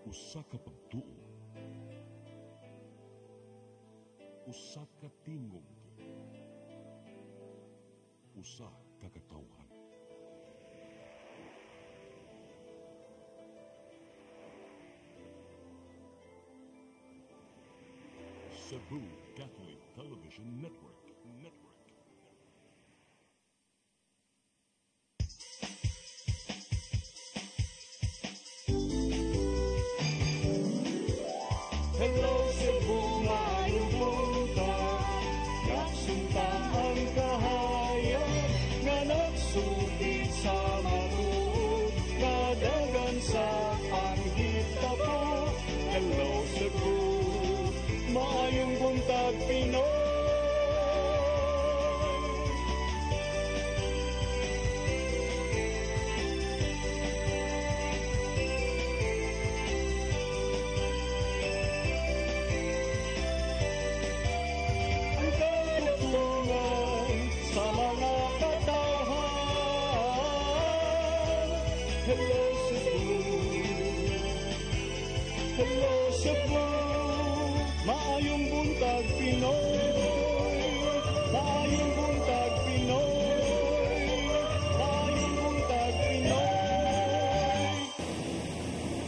Usa ka pagtuo, usa ka tingog, usa ka katawhan. Cebu Catholic Television Network. Hello Cebu, maayong buntag, nagsunta ang kahayag, nga nagsupit sa matuod, nadagan sa anggit tapo. Hello Cebu, maayong buntag Pinoy. Hello Cebu, hello Cebu, maayong buntag Pinoy, maayong buntag Pinoy, maayong buntag Pinoy.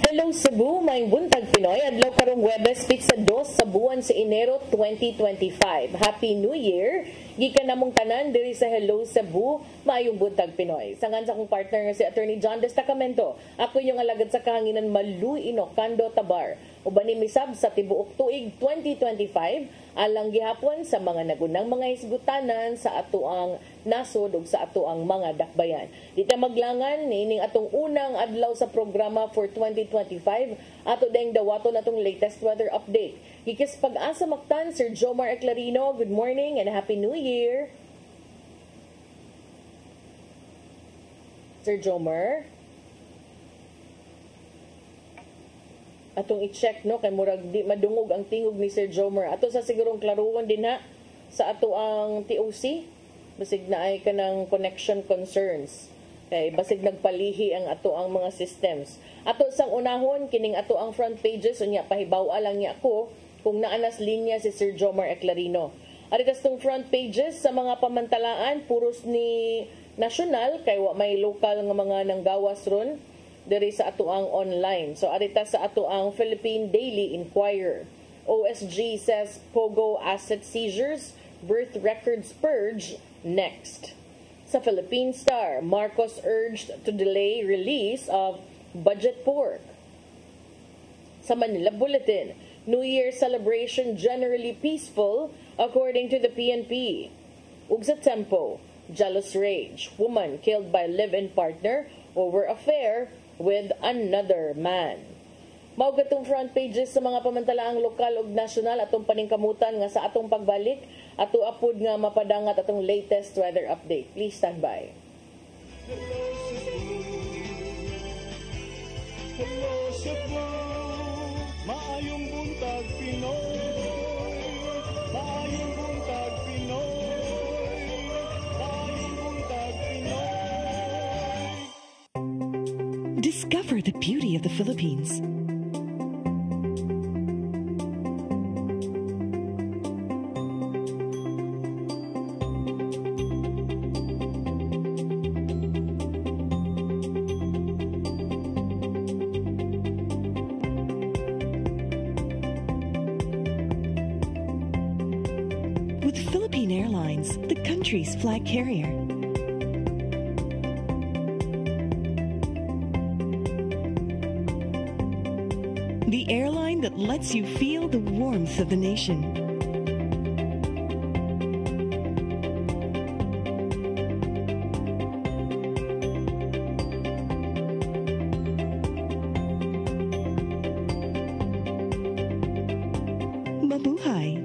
Hello Cebu, maayong buntag Pinoy, adlaw karong Huwebes, pizza 2 sa buwan sa Enero 2025. Happy New Year! Gikan namong tanan diri sa Hello Cebu, maayong buntag Pinoy. Sangan sa akong partner nga si Attorney John Destacamento. Ako yung alagad sa kahanginan Malu Inocando Tabar. Uban ni misab sa tibuok tuig 2025 alang gihapon sa mga nagunang mga hisgutanan sa atoang nasod ug sa atoang mga dakbayan. Dita maglangan nining atong unang adlaw sa programa for 2025 ato dayong dawaton atong latest weather update. Hikis pag-asa maktan, Sir Jomar Eclarino. Good morning and Happy New Year. Sir Jomar. Atong i-check no kay murag di madungog ang tingog ni Sir Jomar. Ato sa sigurong klaruhon din ha sa ato ang TOC. Basig na ay kanang connection concerns. Kay basig nagpalihi ang ato ang mga systems. Ato sang unahon kining ato ang front pages unya pahibaw-a lang niya ako kung naanas linya si Sir Jomar Eclarino. Aritas tong front pages sa mga pamantalaan puros ni national kay wa may local nga mga nanggawas ron diri sa ato ang online. So aritas sa ato ang Philippine Daily Inquirer. OSG says Pogo asset seizures, birth records purge next. Sa Philippine Star, Marcos urged to delay release of budget pork. Sa Manila Bulletin, New Year celebration generally peaceful according to the PNP. Ug sa Tempo, jealous rage, woman killed by live-in partner over affair with another man. Mao gatong front pages sa mga pamantalaang lokal ug nasyonal atong paningkamutan nga sa atong pagbalik ato apod nga mapadangat atong latest weather update. Please stand by. Hello Cebu, hello Cebu, maayong buntag Pinoy, maayong buntag Pinoy, maayong buntag Pinoy. Discover the beauty of the Philippines. With Philippine Airlines, the country's flag carrier. The airline that lets you feel the warmth of the nation. Mabuhay!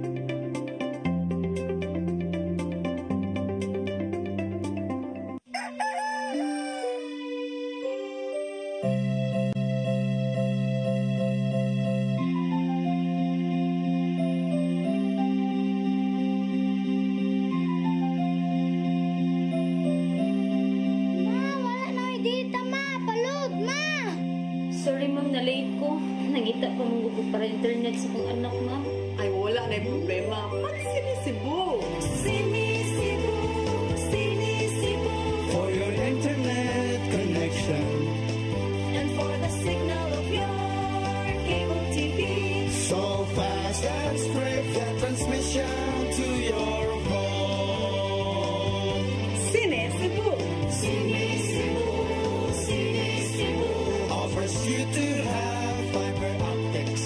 Sorry ma'am, na-late ko. Nangita pa mong gusto para internet sa kong anak, ma'am. Ay, wala na yung problema. Pag-sinisibo. Sinisibo, sinisibo. For your internet connection. And for the signal of your cable TV. So fast and straight that transmission to your home. Sinisibo. Sinisibo, sinisibo. Offers you to have fiber optics.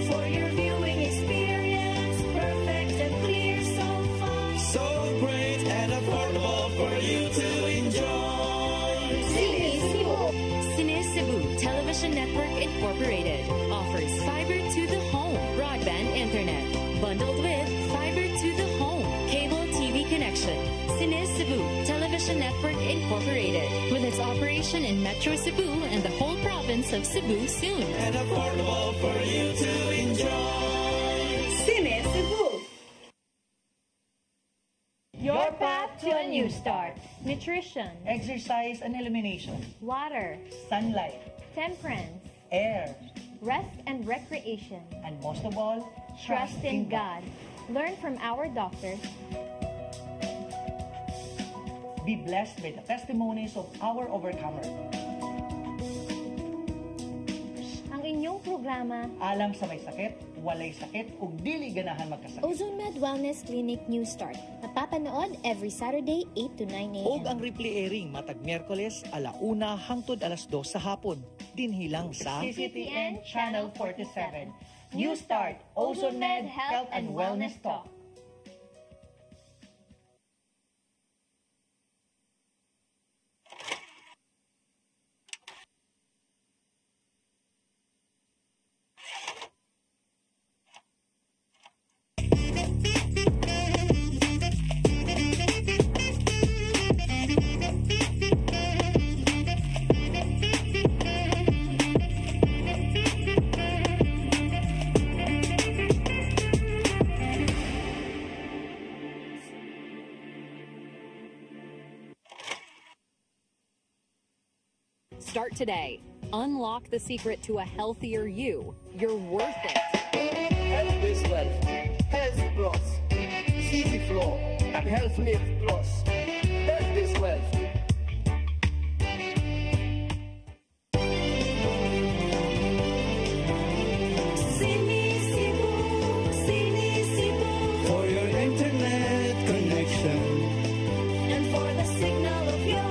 For your viewing experience, perfect and clear so far. So great and affordable for you to enjoy. Sinisibo. Cine Cebu Television Network Incorporated offers fiber to the home broadband internet bundled with fiber to the home cable TV connection. Cine Cebu Television Network Incorporated with its operation in Metro Cebu and the whole province of Cebu soon. And affordable for you to enjoy. Sinisibo. Your path to a new start. Nutrition, Exercise and elimination. water, Sunlight. temperance, Air. rest and recreation. And most of all, Trust in God. Learn from our doctors. Be blessed by the testimonies of our overcomer. Ang inyong programa, Alam sa may sakit, walay sakit, ug dili ganahan magkasakit. Ozone Med Wellness Clinic New Start. Napapanood every Saturday 8 to 9 a.m. Og ang replay airing matag Miyerkules 1:00 hangtod 2:00 sa hapon. Dinhilang sa CCTN Channel 47. New Start, Ozone Med Health and Wellness Talk. Start today. Unlock the secret to a healthier you. You're worth it. Health is wealth. Health Plus. CC Flow and Health Lift Plus. Health is wealth. Sinisibo, sinisibo. For your internet connection. And for the signal of your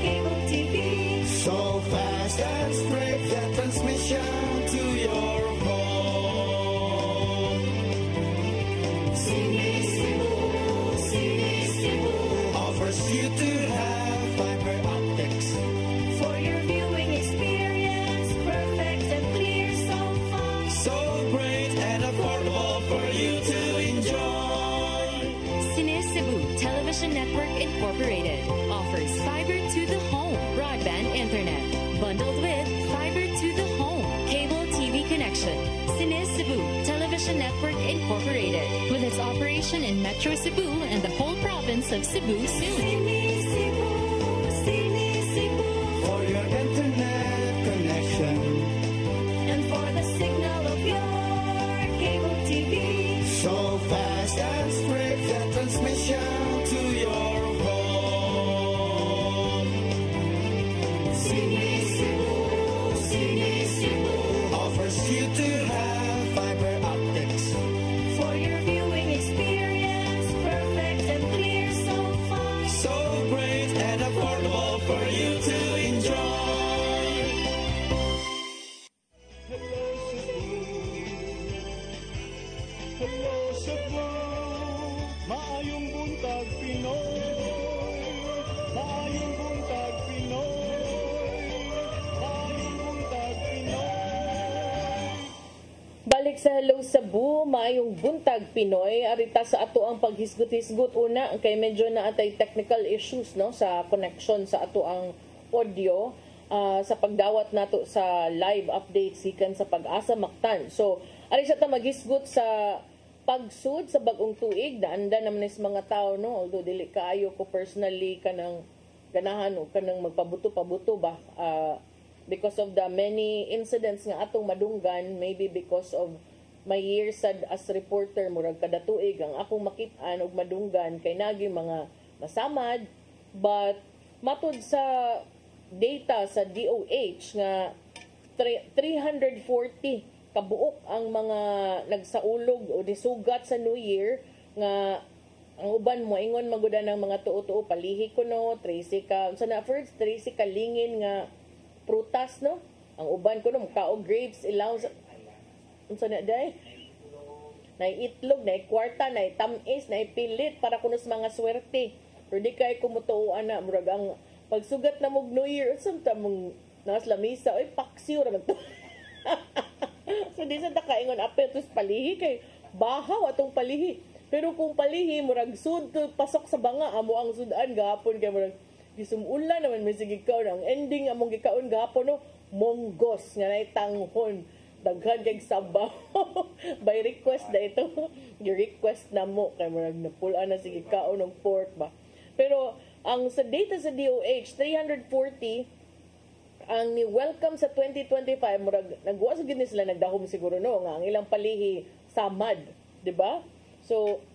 cable TV. So fast and straight that transmission to your home. Sinisibo, sinisibo. Offers you to have fiber optics. For your viewing experience, perfect and clear so far. So great and affordable for you to enjoy. Cine Cebu Television Network Incorporated offers fiber to the home broadband internet bundled with fiber to the home cable TV connection. Cine Cebu Television Network Incorporated with its operation in Metro Cebu and the whole province of Cebu soon. Sinisibo, sinisibo. For your internet connection. And for the signal of your cable TV. So fast and straight that transmission to your home. Sinisibo, sinisibo. Offers you to have fiber optics. For your viewing experience, perfect and clear so far. So great and affordable for you to enjoy. Hello Cebu, maayong buntag Pinoy. Maayong buntag Pinoy. Maayong buntag Pinoy. Balik sa Hello Cebu, maayong buntag Pinoy. Arita sa ato ang paghisgot-hisgot una kay medyo na atay technical issues no sa connection sa ato ang audio sa pagdawat nato sa live update sikan sa Pag-asa Mactan. So, ari sa ta maghisgot sa pagsud sa bagong tuig, daanda naman is mga tao no, although dili kaayo ko personally kanang ganahan o kanang magpabuto-pabuto ba because of the many incidents nga atong madunggan, maybe because of my years as reporter, murag kada tuig ang akong makit-an og madunggan kay naging mga masamad. But matud sa data sa DOH nga 340 kabuok ang mga nagsaulog o nisugat sa New Year nga ang uban mo ingon maguda ng mga tuo-tuo palihi ko no, Tracy ka unsa na first Tracy ka lingin nga prutas no, ang uban ko no kao grapes ilaw unsa na day na itlog na kwarta na tamis na pilit para kuno sa mga swerte pero di kay kumutuoan na murag ang pagsugat na mog New Year unsa mong nas lamisa oy paksiw ra man to. So di sa takaingon apel tus palihi kay bahaw atong palihi. Pero kung palihi murag sud pasok sa banga amo ang sudan gahapon kay murag gisumulan naman may sige kaon ang ending among gikaon gahapon no monggos nga nay tanghon daghan kay sabaw. By request na ito. Gi-request na mo kay murag napulaan na sige kaon ng pork ba. Pero ang sa data sa DOH 340 ang ni welcome sa 2025 murag nagwa sa gid sila nagdahom siguro no nga ang ilang palihi samad, di ba? So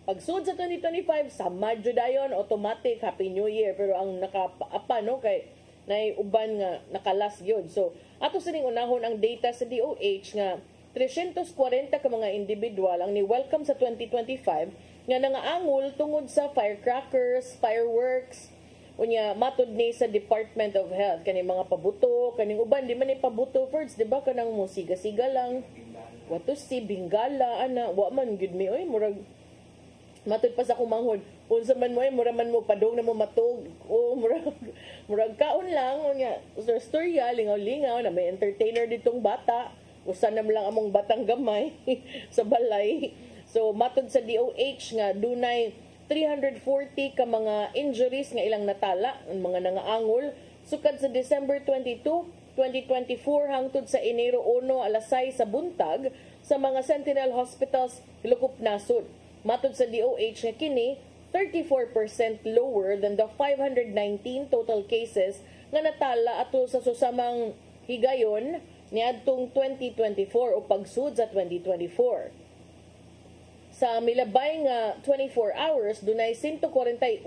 pagsud sa 2025 samad jud dayon automatic happy new year pero ang nakaapa no kay nay uban nga nakalas gyud. So ato sining unahon ang data sa DOH nga 340 ka mga individual ang ni welcome sa 2025 nga nangaangol tungod sa firecrackers, fireworks. Unya matud ni sa Department of Health kaning mga pabuto kaning uban di man ni pabuto first di ba kanang musiga-siga lang wato si bingala ana wa man gud mi oy murag matud pa sa kumanghod unsa man mo mura man mo padong na mo matog o murag kaon lang unya sa storya lingaw-lingaw na may entertainer ditong bata usa na lang among batang gamay sa balay. So matud sa DOH nga dunay 340 ka mga injuries nga ilang natala ang mga nangaangol sukad sa December 22, 2024 hangtod sa Enero 1 alas 6 sa buntag sa mga Sentinel Hospitals Lukup Nasud. Matud sa DOH nga kini 34% lower than the 519 total cases nga natala ato sa susamang higayon niadtong 2024 o pagsud sa 2024. Sa milabay nga 24 hours, dunay 141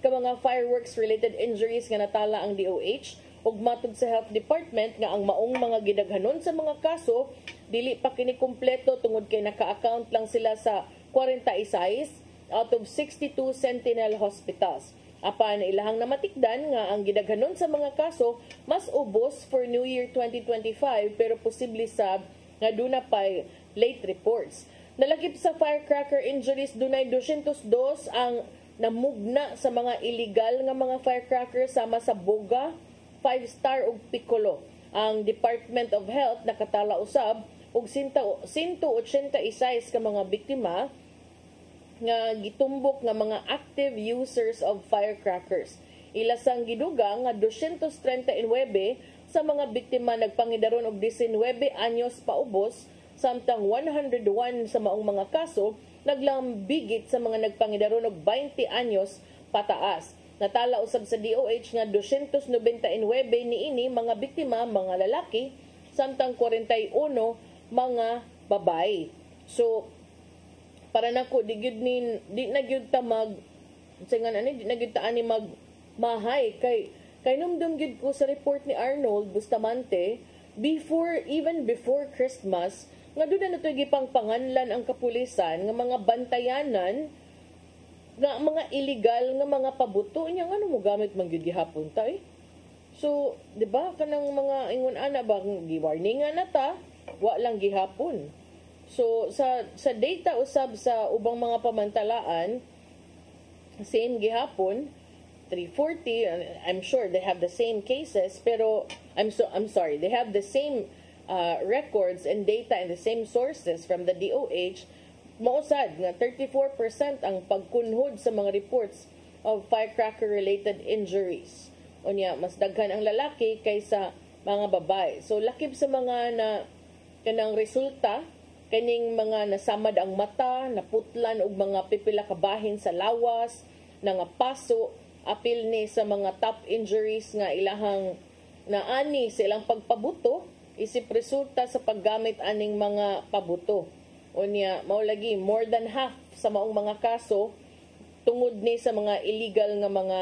ka mga fireworks-related injuries nga natala ang DOH ug matud sa Health Department nga ang maong mga gidaghanon sa mga kaso dili pa kini kumpleto tungod kay naka-account lang sila sa 46 out of 62 Sentinel hospitals. Apan ilahang namatikdan nga ang gidaghanon sa mga kaso mas ubos for New Year 2025 pero posible sab nga duna pay late reports. Nalakip sa firecracker injuries, dunay 202 ang namugna sa mga illegal nga mga firecracker sama sa Boga, 5-star ug Piccolo. Ang Department of Health nakatala usab og 186 ka mga biktima nga gitumbok nga mga active users of firecrackers. Ilasang giduga nga 239 sa mga biktima nagpangidaron og 19 anyos paubos samtang 101 sa maong mga kaso naglambigit sa mga nagpangidaron og 20 anyos pataas. Natala usab sa DOH nga 299 niini mga biktima mga lalaki samtang 41 mga babae. So para nako di na gyud ta mag singan ani di na gyud ta ani mag mahay kay numdum gyud ko sa report ni Arnold Bustamante even before Christmas nga doon na ito'y gipangpanganlan ang kapulisan nga mga bantayanan nga mga illegal nga mga pabuto niya nga mo gamit man gyud gihapon ta eh. So di ba kanang mga ingon ana ba gi-warningan na ta wa lang gihapon. So sa data usab sa ubang mga pamantalaan same gihapon 340 I'm sure they have the same cases pero I'm sorry they have the same records and data and the same sources from the DOH. Mausad nga 34% ang pagkunhod sa mga reports of firecracker-related injuries. Unya, mas daghan ang lalaki kaysa mga babae. So, lakip sa mga kanang resulta, kaning mga nasamad ang mata, naputlan og mga pipila kabahin sa lawas, nga paso, apil ni sa mga top injuries nga ilahang na ani sa ilang pagpabuto isip resulta sa paggamit aning mga pabuto. Unya mao lagi more than half sa maong mga kaso tungod ni sa mga illegal nga mga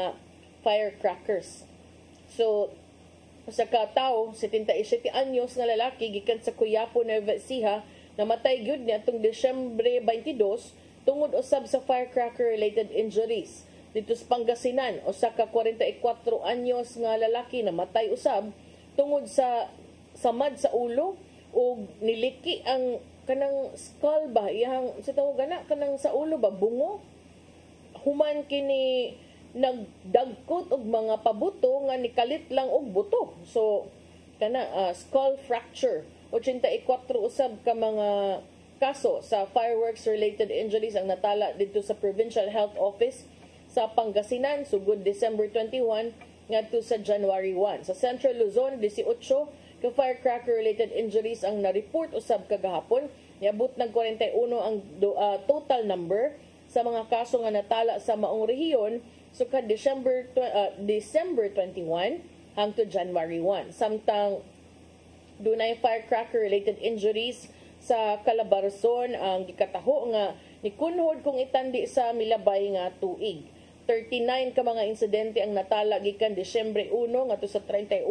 firecrackers. So sa katawo 77 anyos nga lalaki gikan sa Quiapo, Nueva Ecija namatay gyud ni atong Disyembre 22 tungod usab sa firecracker related injuries. Dito sa Pangasinan usa ka 44 anyos nga lalaki namatay usab tungod sa samad sa ulo o niliki ang kanang skull ba iyang sa tawag gana kanang sa ulo ba bungo human kini nagdagkot og mga pabuto nga nikalit lang og buto. So kana skull fracture 84 usab ka mga kaso sa fireworks related injuries ang natala dito sa Provincial Health Office sa Pangasinan sugod December 21 ngadto sa January 1. Sa Central Luzon 18 ka firecracker-related injuries ang na-report usab kagahapon. Niabot ng 41 ang total number sa mga kaso nga natala sa maong rehiyon so ka December 21 hangtod January 1. Samtang dunay firecracker-related injuries sa Calabarzon ang gikataho nga nikunhod kung itandi sa milabay nga tuig. 39 ka mga insidente ang natala gikan Disyembre 1 ngadto sa 31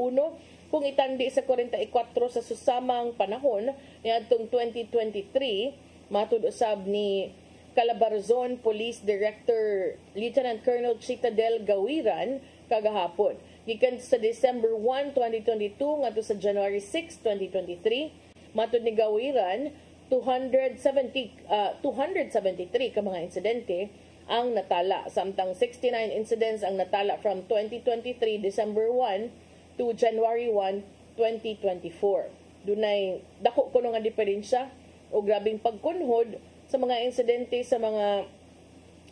kung itandi sa 44 sa susamang panahon niadtong 2023 matud usab ni Calabarzon Police Director Lieutenant Colonel Chitadel Gawiran kagahapon. Gikan sa December 1, 2022 ngadto sa January 6, 2023 matud ni Gawiran 273 ka mga insidente ang natala samtang 69 incidents ang natala from 2023 December 1 to January 1, 2024. Dunay dako kuno nga diferensya o grabing pagkunhod sa mga insidente sa mga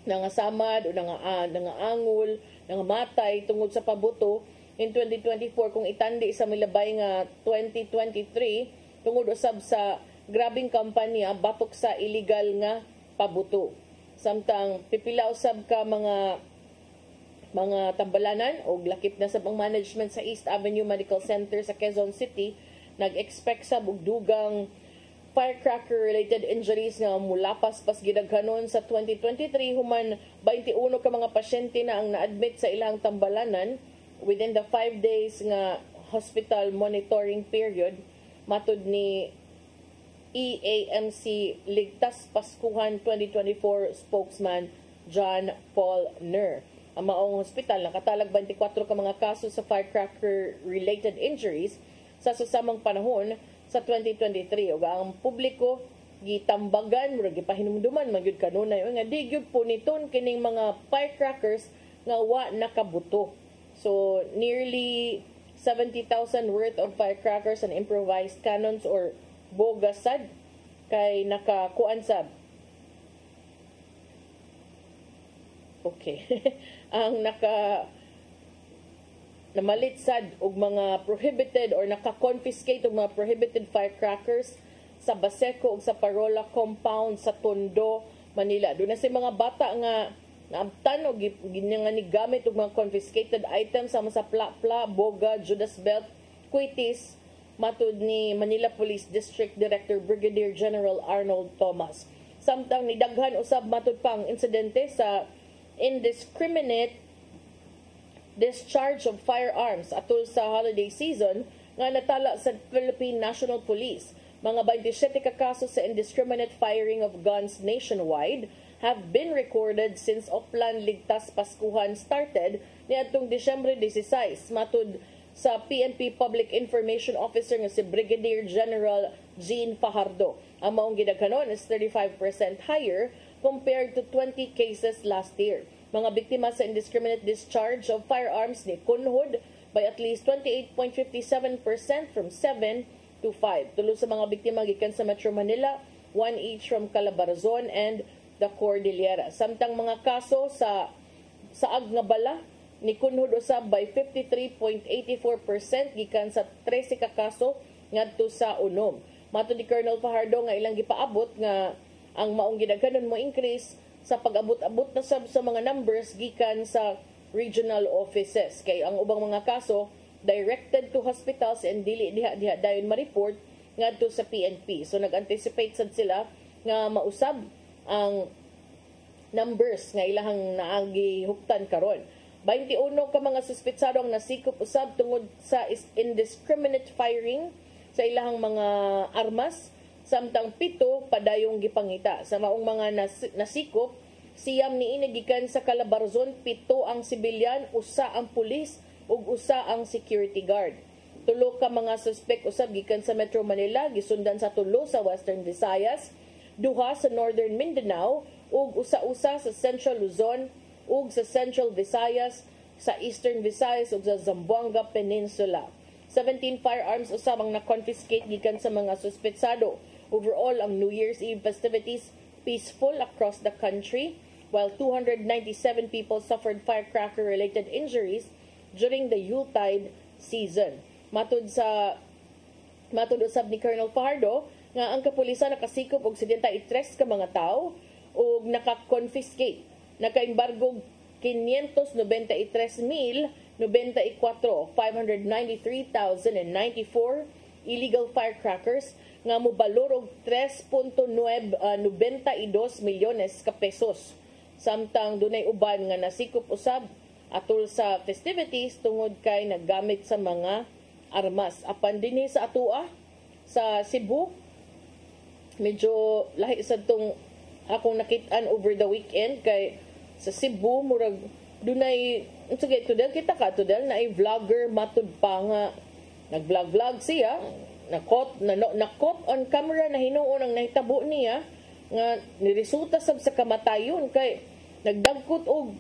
nangasamad o nangaangol, nangamatay tungod sa pabuto in 2024 kung itandi sa milabay nga 2023 tungod usab sa grabing kampanya batok sa illegal nga pabuto. Samtang pipila usab ka mga tambalanan o lakip na sa management sa East Avenue Medical Center sa Quezon City nag-expect sa bugdugang firecracker-related injuries nga mulapas pas gidaghanon sa 2023 human 21 ka mga pasyente na ang na-admit sa ilang tambalanan within the 5 days nga hospital monitoring period matud ni EAMC Ligtas Paskuhan 2024 spokesman John Paul Ner. Ang maong hospital nakatalag 24 ka mga kaso sa firecracker-related injuries sa susamang panahon sa 2023. Ug ang publiko gitambagan murag gipahinumduman magyud kanunay nga di gyud puniton kining mga firecrackers nga wa nakabuto. So nearly 70,000 worth of firecrackers and improvised cannons or bogasad kay nakakuan sab. Okay. Ang namalit sad og mga prohibited or naka-confiscate og mga prohibited firecrackers sa Baseco ug sa Parola compound sa Tondo, Manila. Doon na si mga bata nga naabtan og nga gamit og mga confiscated items sama sa plapla, boga, Judas belt, kwitis matud ni Manila Police District Director Brigadier General Arnold Thomas. Samtang nidaghan usab matud pang insidente sa indiscriminate discharge of firearms atol sa holiday season nga natala sa Philippine National Police. Mga 27 ka kaso sa indiscriminate firing of guns nationwide have been recorded since Oplan Ligtas Paskuhan started niadtong Disyembre 16 matud sa PNP Public Information Officer nga si Brigadier General Jean Fajardo. Ang maong gidaghanon is 35% higher compared to 20 cases last year. Mga biktima sa indiscriminate discharge of firearms ni kunhod by at least 28.57% from 7 to 5. Tulo sa mga biktima gikan sa Metro Manila, 1 each from Calabarzon and the Cordillera. Samtang mga kaso sa saag nga bala ni kunhod usab by 53.84% gikan sa 13 ka kaso ngadto sa Unom. Matud ni Colonel Fajardo nga ilang gipaabot nga ang maong gidaghanon mo increase sa pag-abot-abot na sa mga numbers gikan sa regional offices. Kay ang ubang mga kaso directed to hospitals and dili diha dayon ma-report ngadto sa PNP. So nag-anticipate sad sila nga mausab ang numbers nga ilahang naagi huktan karon. 21 ka mga suspetsado ang nasikop usab tungod sa indiscriminate firing sa ilahang mga armas, samtang 7 padayong gipangita. Sa maong mga nasikop, siyam niini gikan sa Calabarzon, 7 ang sibilyan, 1 ang pulis ug 1 ang security guard. 3 ka mga suspect usab gikan sa Metro Manila, gisundan sa 3 sa Western Visayas, 2 sa Northern Mindanao ug usa-usa sa Central Luzon ug sa Central Visayas, sa Eastern Visayas ug sa Zamboanga Peninsula. 17 firearms usab ang na-confiscate gikan sa mga suspetsado. Overall, ang New Year's Eve festivities peaceful across the country, while 297 people suffered firecracker-related injuries during the Yuletide season. Matud usab ni Colonel Fajardo nga ang kapulisan nakasikop og 73 ka mga tao ug naka-confiscate, naka-embargo 594,593,094 illegal firecrackers nga mobalor og 3.92 milyones ka pesos. Samtang dunay uban nga nasikop usab atol sa festivities tungod kay naggamit sa mga armas. Apan dinhi sa atua sa Cebu, medyo lahi sa tong akong nakit-an over the weekend kay sa Cebu murag dunay sige tudel kita ka tudel na ay vlogger matud pa nga nag-vlog siya nakot on camera na hinuon ang nahitabo niya nga niresulta sab sa kamatayon kay nagdagkot og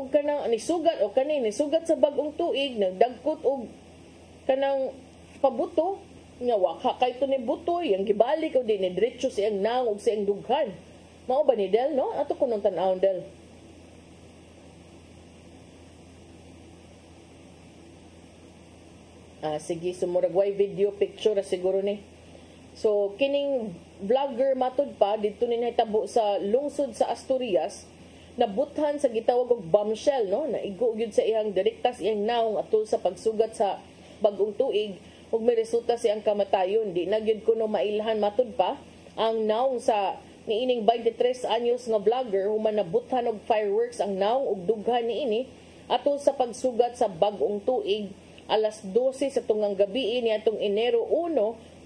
kanang nisugat sa bagong tuig, nagdagkot og kanang pabuto nga waka kay to ni buto yang gibalik o di ni diretso siyang naong og siyang dughan. Mao ba ni Del, no? Ato kunong tan-awon, Del. Sige, sumuragway video picture siguro ni. So, kining vlogger matud pa, dito ni nahitabo sa lungsod sa Asturias, nabuthan sa gitawag og bombshell, no? Naigo gyud sa iyang direktas iyang naong atol sa pagsugat sa bagong tuig, ug may resulta siyang kamatayon. Di na gyud kuno mailhan matud pa ang naong sa niining 23 anyos nga vlogger human nabuthan og fireworks ang naong ug dughan niini atol sa pagsugat sa bagong tuig alas 12 sa tungang gabi niadtong Enero 1,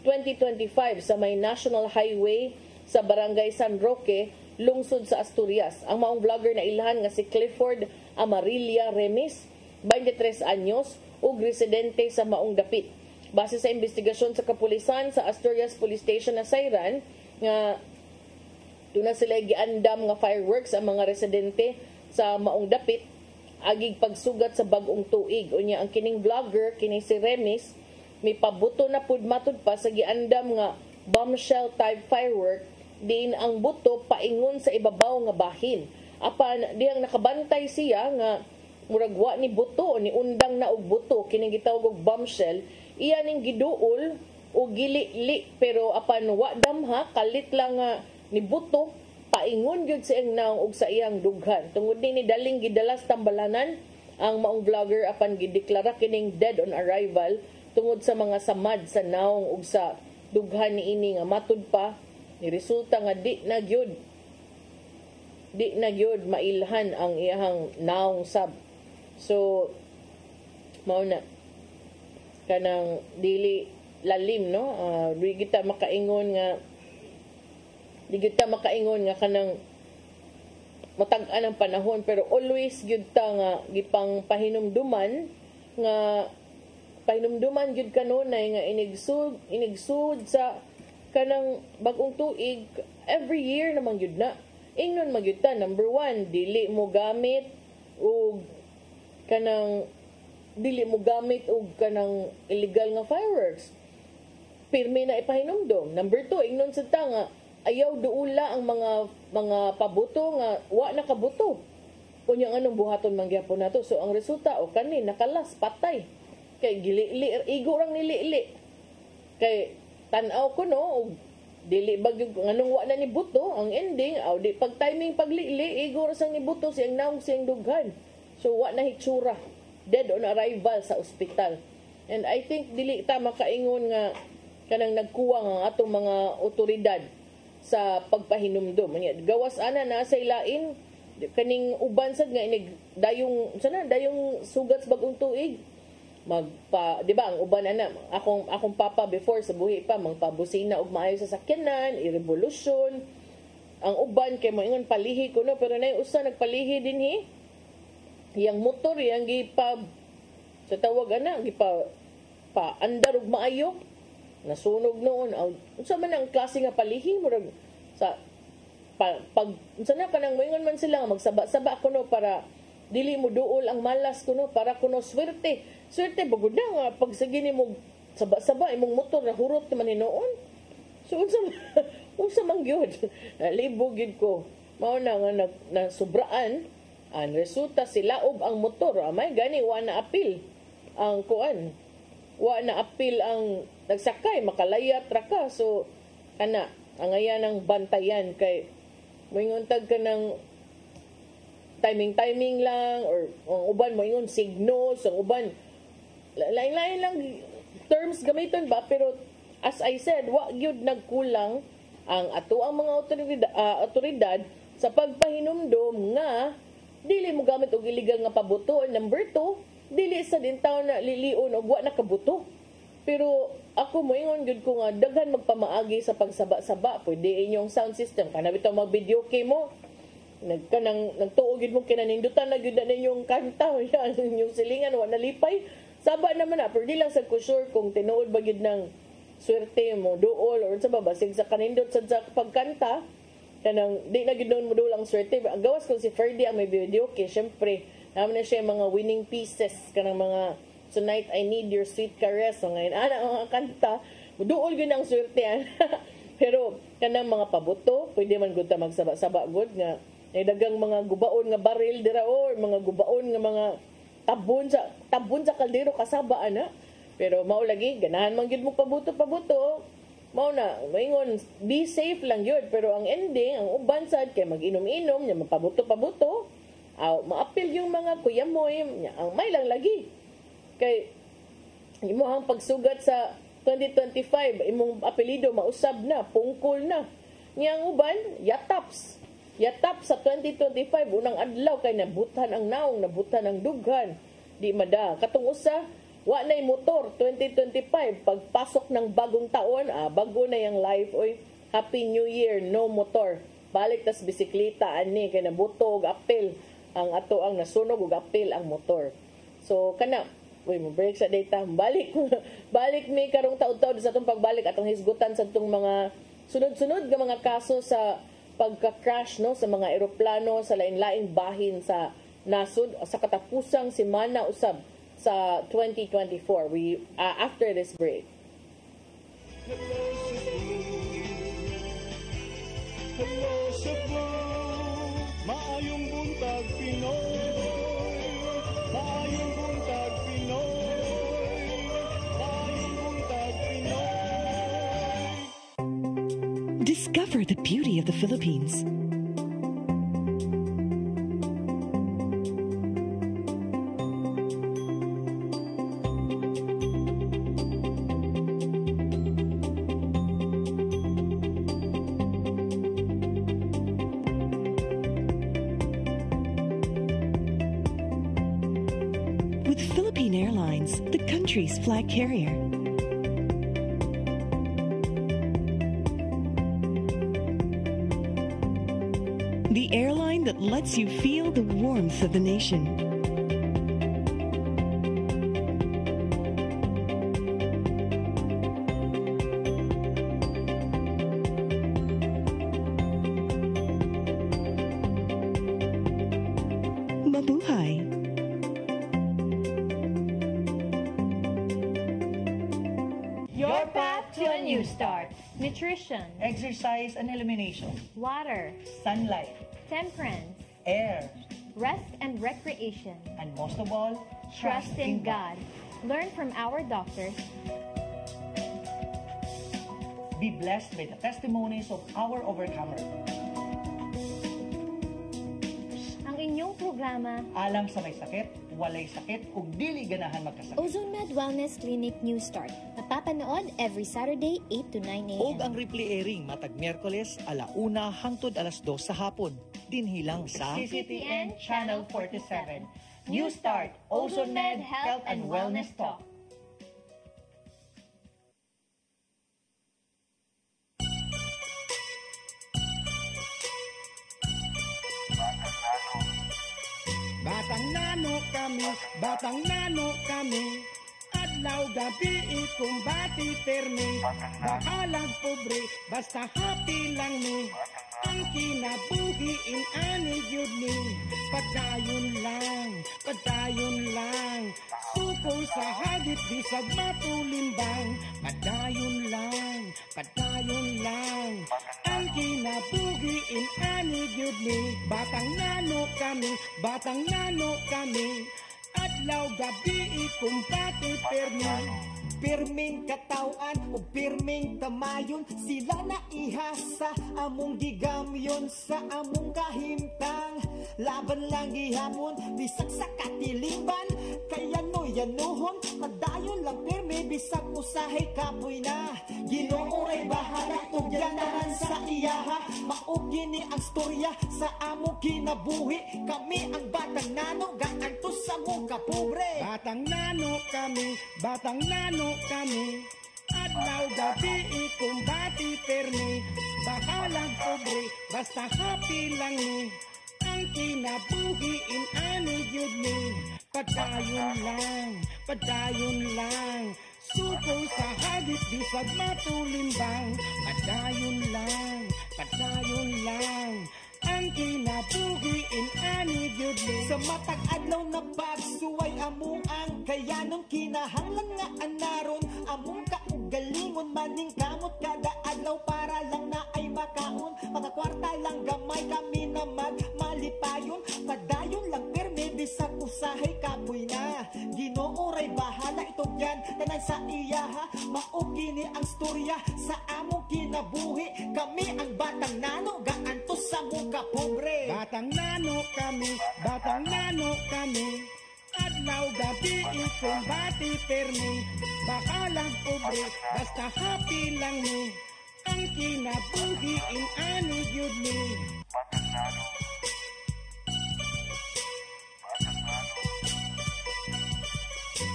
2025 sa may National Highway sa Barangay San Roque, lungsod sa Asturias. Ang maong vlogger na ilhan nga si Clifford Amarilla Remis, 23 anyos, ug residente sa maong dapit. Base sa investigasyon sa kapulisan sa Asturias Police Station na Sayran, nga doon na sila giandam nga fireworks ang mga residente sa maong dapit agig pagsugat sa bagong tuig. Unya ang kining vlogger, kini si Remis, may pabuto na pud matud pa sa giandam nga bombshell type firework, din ang buto paingon sa ibabaw nga bahin. Apan diyang nakabantay siya nga murag wa ni buto, ni undang na og buto, kining gitawag og bombshell, iya ning giduol o gili-li, pero apan wa damha, kalit lang nga ni buto, paingon gyud sa iyang naong og sa iyang dughan. Tungod ni daling gidalas tambalanan ang maong vlogger apan gideklara kining dead on arrival tungod sa mga samad sa naong og sa dughan niini nga matud pa ni resulta nga di na gyud mailhan ang iyang naong sab. So mao na kanang dili lalim, no? Di kita makaingon nga kanang matag-an ang panahon, pero always gyud ta nga gipang pahinumduman gyud kanunay nga inigsud sa kanang bagong tuig every year naman gyud na. Ingnon magyud ta, number 1, dili mo gamit og kanang illegal nga fireworks. Pirmi na ipahinumdom. Number 2, ingnon sa ta nga ayaw duula ang mga pabuto nga wa nakabuto. Unya anong buhaton mangyapon nato. So ang resulta kani nakalas patay. Kay gili-li igo rang nili-li. Kay tan-aw ko no og dili bagyo nganong wa na ni buto ang ending di pag timing paglili igo ra sang ni buto siyang naong siyang dughan. So wa na hitsura dead on arrival sa ospital. And I think dili ta makaingon nga kanang nagkuwang ang atong mga otoridad sa pagpahinumdom. Gawas ana na sa ilain kaning uban sad nga inig dayong sugat sa bagong tuig. Di ba ang uban ana akong papa before sa buhi pa mangpabusina og maayo sa sakyanan, i-revolusyon. Ang uban kay moingon palihi kuno pero nay usa nagpalihi dinhi. Yang motor yang gipa sa tawag ana gipa pa andar og maayo nasunog noon. Unsa man ang klase nga palihi murag sa pag unsa na kanang moingon man sila magsaba-saba kuno para dili mo duol ang malas kuno para kuno swerte bagud na nga pag sige nimo saba-saba imong motor na hurot man hinoon. So unsa man gyud libog gyud ko mao na nga nasubraan ang resulta silaob ang motor may gani wa na apil ang kuan wa na apil ang nagsakay makalayat ra ka so ana ang ayan bantayan kay moingon tag ka ng timing lang or ang uban moingon signals ang uban lain-lain lang terms gamiton ba pero as I said wa gyud nagkulang ang ato ang mga otoridad sa pagpahinumdom nga dili mo gamit og illegal nga pabuto. Number 2, dili sa din taon na liliun og wa nakabuto. Pero ako moingon gyud ko nga daghan magpamaagi sa pagsaba-saba. Pwede inyong sound system kana bitaw mag-video kay mo. Nagtuo gyud mo kinanindutan na gyud na ninyong kanta yan yung silingan wa nalipay. Saba naman na pero di lang sa kusure kung tinuod ba gyud ng swerte mo duol or sa babasig sa kanindot sa pagkanta kanang di na gyud mo duol ang swerte. Ang gawas ko si Ferdy ang may video kay syempre naman na siya mga winning pieces kanang mga Tonight I Need Your Sweet Caress. So ngayon, mga kanta, duol yun ang swerte. Pero kanang mga pabuto, pwede man gud ta magsaba-saba gud nga dagang mga gubaon nga baril dira or mga gubaon nga mga tabon sa kaldero kasaba ana. Pero mao lagi ganahan man gyud mo pabuto. Mao na moingon be safe lang gyud pero ang ending ang uban sad kay mag-inom-inom nya mapabuto. Maapil yung mga kuyamoy ang may lang lagi. Kay imong pagsugat sa 2025 imong apelyido mausab na pungkol na niyang uban yatap sa 2025 unang adlaw kay nabutan ang naong nabutan ang dughan di mada katong usa wa nay motor 2025 pagpasok ng bagong taon bago na yang life oy happy new year no motor balik tas bisikleta ani kay nabutog apil ang ato ang nasunog ug apil ang motor so kana mo break sa data balik mi karong taud-taud sa atong pagbalik atong hisgutan sa atong mga sunod-sunod nga mga kaso sa pagka-crash no sa mga eroplano sa lain-laing bahin sa nasud sa katapusang semana usab sa 2024 we after this break. Hello Cebu, maayong buntag Pinoy. Maayong buntag Pinoy. Maayong buntag Pinoy. Discover the beauty of the Philippines. With Philippine Airlines, the country's flag carrier. The airline that lets you feel the warmth of the nation. Mabuhay! Your path to a new start. Nutrition, Exercise and elimination. water, Sunlight. temperance, Air. rest and recreation. And most of all, Trust in God. Learn from our doctors. Be blessed by the testimonies of our overcomer. Ang inyong programa programa. Alam sa may sakit, walay sakit, ug dili ganahan magkasakit. OzoneMed Wellness Clinic New Start. Napapanood every Saturday 8 to 9 a.m. Ug ang replay airing matag Miyerkules 1:00 hangtod 2:00 sa hapon. Dinhilang sa CCTN Channel 47. New Start, OzoneMed Health and Wellness Talk. Batang nano kami, adlaw gabi ikumbati permi, bahalag pobre, basta happy lang ni, ang kinabuhi ani gyud ni, padayon lang, suko sa hagit bisag matulimbang, padayon lang, ang kinabuhi ani gyud ni, batang nano kami, adlaw gabi ikumpati permi, pirming katawan o pirming kamayon, sila na ihasa among gigamyon sa among kahimtang, laban lang gihamon bisag sa katiliban, kaya no yanuhon padayon lang pirmi bisag usahay kapoy na, Ginoo ay bahala tugyan naman sa iyaha, maugi ni ang storya sa among kinabuhi, kami ang batang nano gaantos sa mong kapobre, batang nano kami, adlaw gabi ikumbati permi, bahalang pobre, basta happy lang ni, ang kinabuhi ani gyud ni, padayon lang, suko sa hagit bisag matulimbang, padayon lang, ang kinabuhi ani gyud ni, sa matag adlaw na pagsuway among ang kayanon, kinahanglan nga anaron among kaugalingon, maning kamot kada adlaw para lang na ay makaon, mga kwarta lang gamay kami na magmalipayon, padayon lang perme bisag usahay kapoy na, Ginoo ray bahala itugyan tanan sa iyaha, maugi ni ang storya sa among kinabuhi, kami ang batang nano gaantos sa mong kapobre, batang nano kami, adlaw gabi ikumbati permi, bahalang pobre, basta happy lang ni, ang kinabuhi ani gyud ni,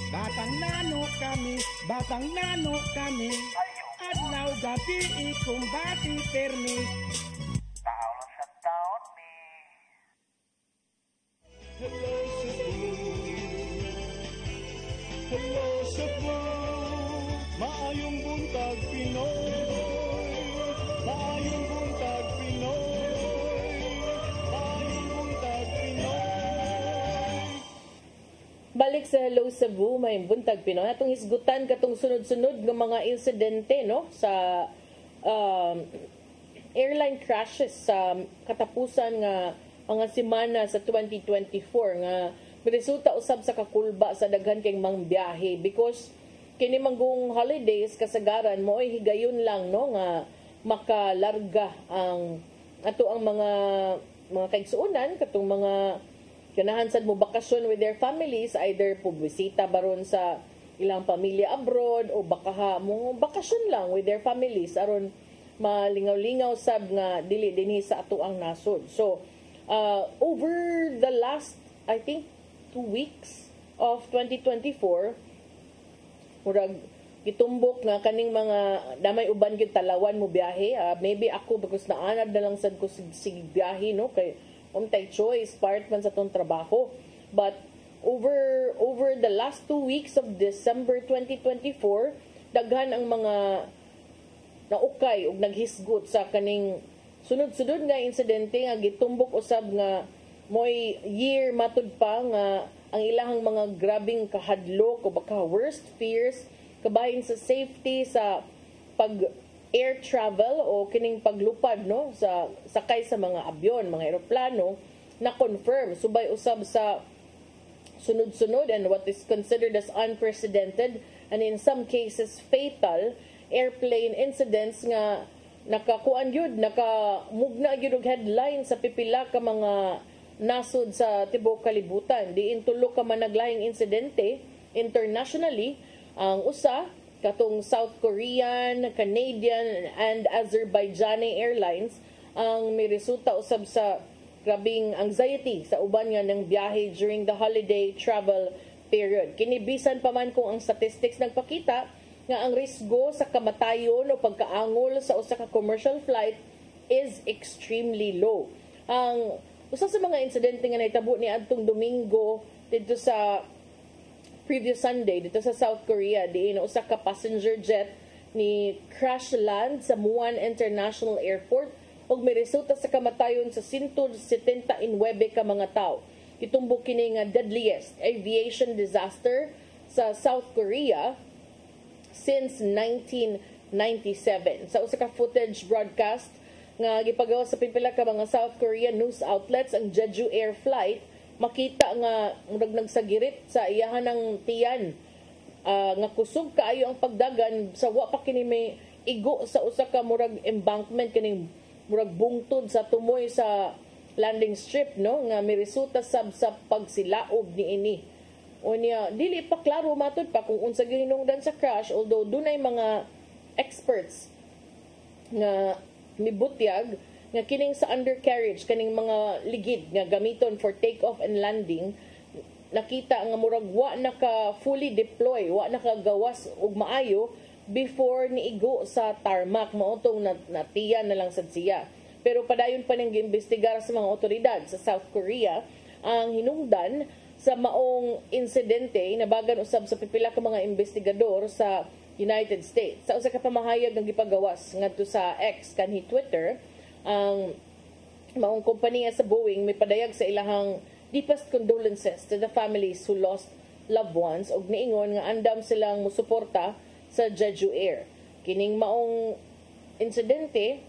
batang nano kami, adlaw gabi ikumbati permi, taon sa taon ni. Hello Cebu, maayong buntag Pinoy, maayong buntag Pinoy, maayong buntag Pinoy. Balik sa Hello Cebu, may buntag Pinoy. Atong hisgutan katong sunod-sunod ng mga insidente no sa airline crashes sa katapusan nga mga semana sa 2024 nga resulta usab sa kakulba sa daghan kay mang biyahe, because kini manggong holidays kasagaran mo ay higayon lang no nga makalarga ang ato ang mga kaigsuonan katong mga ganahan sad mo bakasyon with their families, either pubisita baron sa ilang pamilya abroad o baka mo bakasyon lang with their families aron malingaw-lingaw sab nga dili dinhi sa ato ang nasod. So over the last I think 2 weeks of 2024, murag gitumbok nga kaning mga damay uban gyud talawan mo biyahe. Maybe ako because naanad na lang sad ko sig biyahe no kay untay choice part man sa tong trabaho. But over the last 2 weeks of December 2024, daghan ang mga naukay ug naghisgot sa kaning sunod-sunod nga insidente nga gitumbok usab nga moy year matud pa nga ang ilahang mga grabing kahadlok o baka worst fears kabahin sa safety sa pag air travel o kining paglupad no sa sakay sa mga abyon, mga eroplano na confirm subay usab sa sunod-sunod and what is considered as unprecedented and in some cases fatal airplane incidents nga nakakuan yun, nakamugna yun og headline sa pipila ka mga nasud sa tibuok kalibutan. Diin tulo ka man naglahing insidente internationally, ang usa katong South Korean, Canadian and Azerbaijani Airlines ang may resulta usab sa grabing anxiety sa uban nga ng biyahe during the holiday travel period. Kinibisan pa man kung ang statistics nagpakita nga ang risgo sa kamatayon o pagkaangol sa usa ka commercial flight is extremely low. Ang usa sa mga insidente nga nahitabo ni adtong Domingo dito sa previous Sunday dito sa South Korea, diin usa ka passenger jet ni crash land sa Muan International Airport ug may resulta sa kamatayon sa 179 ka mga tao. Itumbok kini nga deadliest aviation disaster sa South Korea since 1997. Sa usa ka footage broadcast nga gipagawa sa pipila ka mga South Korean news outlets, ang Jeju Air flight, makita nga murag nagsagirit sa iyahan ng tiyan, nga kusog kaayo ang pagdagan sa wa pa kini may igo sa usa ka murag embankment kining murag bungtod sa tumoy sa landing strip, no, nga may resulta sa pagsilaob niini. Unya dili pa klaro matud pa kung unsa gihinungdan sa crash, although dunay mga experts nga mibutyag nga kining sa undercarriage kaning mga ligid nga gamiton for take-off and landing, nakita nga murag wa naka fully deploy, wa nakagawas og maayo before niigo sa tarmac. Maotong natiyan na lang sad siya. Pero padayon pa ning giimbestigar sa mga otoridad sa South Korea ang hinungdan sa maong insidente. Nabagan usab sa pipila ka mga investigador sa United States. Sa usa ka pamahayag nga gipagawas ngadto sa X kanhi Twitter, ang maong kompanya sa Boeing may padayag sa ilahang deepest condolences to the families who lost loved ones ug niingon nga andam silang musuporta sa Jeju Air. Kining maong insidente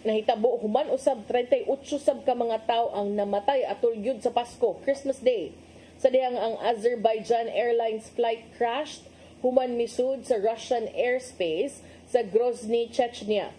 nahitabo human usab 38 sab ka mga tawo ang namatay atol gyud sa Pasko, Christmas Day. Sa dihang ang Azerbaijan Airlines flight crashed human misud sa Russian airspace sa Grozny, Chechnya.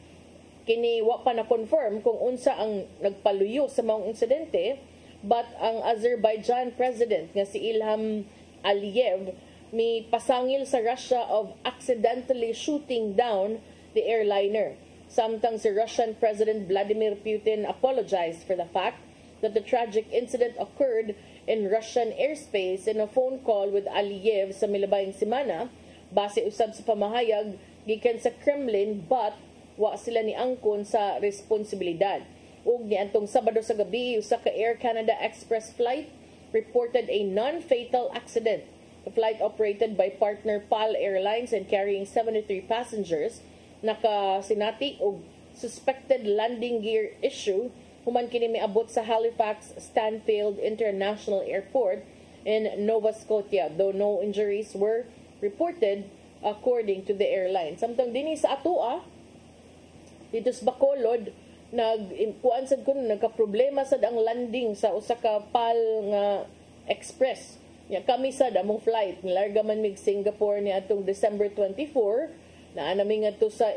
Kini wa pa na confirm kung unsa ang nagpaluyo sa maong insidente, but ang Azerbaijan president nga si Ilham Aliyev may pasangil sa Russia of accidentally shooting down the airliner. Samtang si Russian President Vladimir Putin apologized for the fact that the tragic incident occurred in Russian airspace in a phone call with Aliyev sa milabayng semana. Base usab sa pamahayag gikan sa Kremlin, but wa sila ni angkon sa responsibilidad. Ug niadtong Sabado sa gabi, usa ka Air Canada Express flight reported a non-fatal accident. The flight operated by partner PAL Airlines and carrying 73 passengers nakasinati og suspected landing gear issue human kini miabot sa Halifax Stanfield International Airport in Nova Scotia, though no injuries were reported according to the airline. Samtang dinhi sa atoa dito sa Bacolod, nagkuan sad kun nagka-problema sad ang landing sa usa ka PAL nga express. Ya kami sad among flight nilarga man mig Singapore ni atong December 24, na nami ngadto sa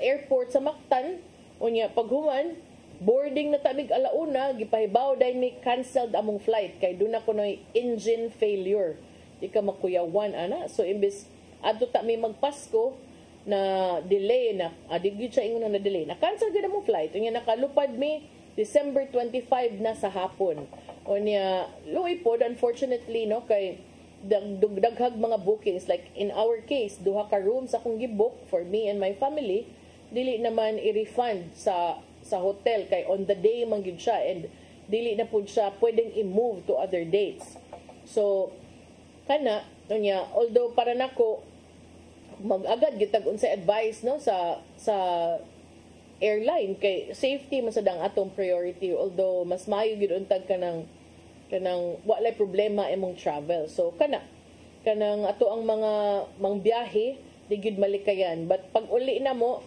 airport sa Mactan. Unya paghuman boarding na tamig alauna, gipahibaw dahil may canceled among flight kay doon na kunoy engine failure. Di ka makuyawan ana. So imbes adto ta may magpasko na delay na adigid siya ingon na delay na cancel gid among flight. Unya nakalupad mi December 25 na sa hapon. Unya luoy pod unfortunately, no, kay daghag mga bookings, like in our case duha ka rooms akong gibook for me and my family, dili naman i-refund sa hotel kay on the day man gyud siya, and dili na pud siya pwedeng i-move to other dates. So kana unya, although para nako mag-agad gitag unsa advice, no, sa airline kay safety masadang atong priority, although mas maayo gyud untag kanang walay problema imong travel. So kanang ato ang mga mangbiyahe di gyud malikayan, but pag uli na mo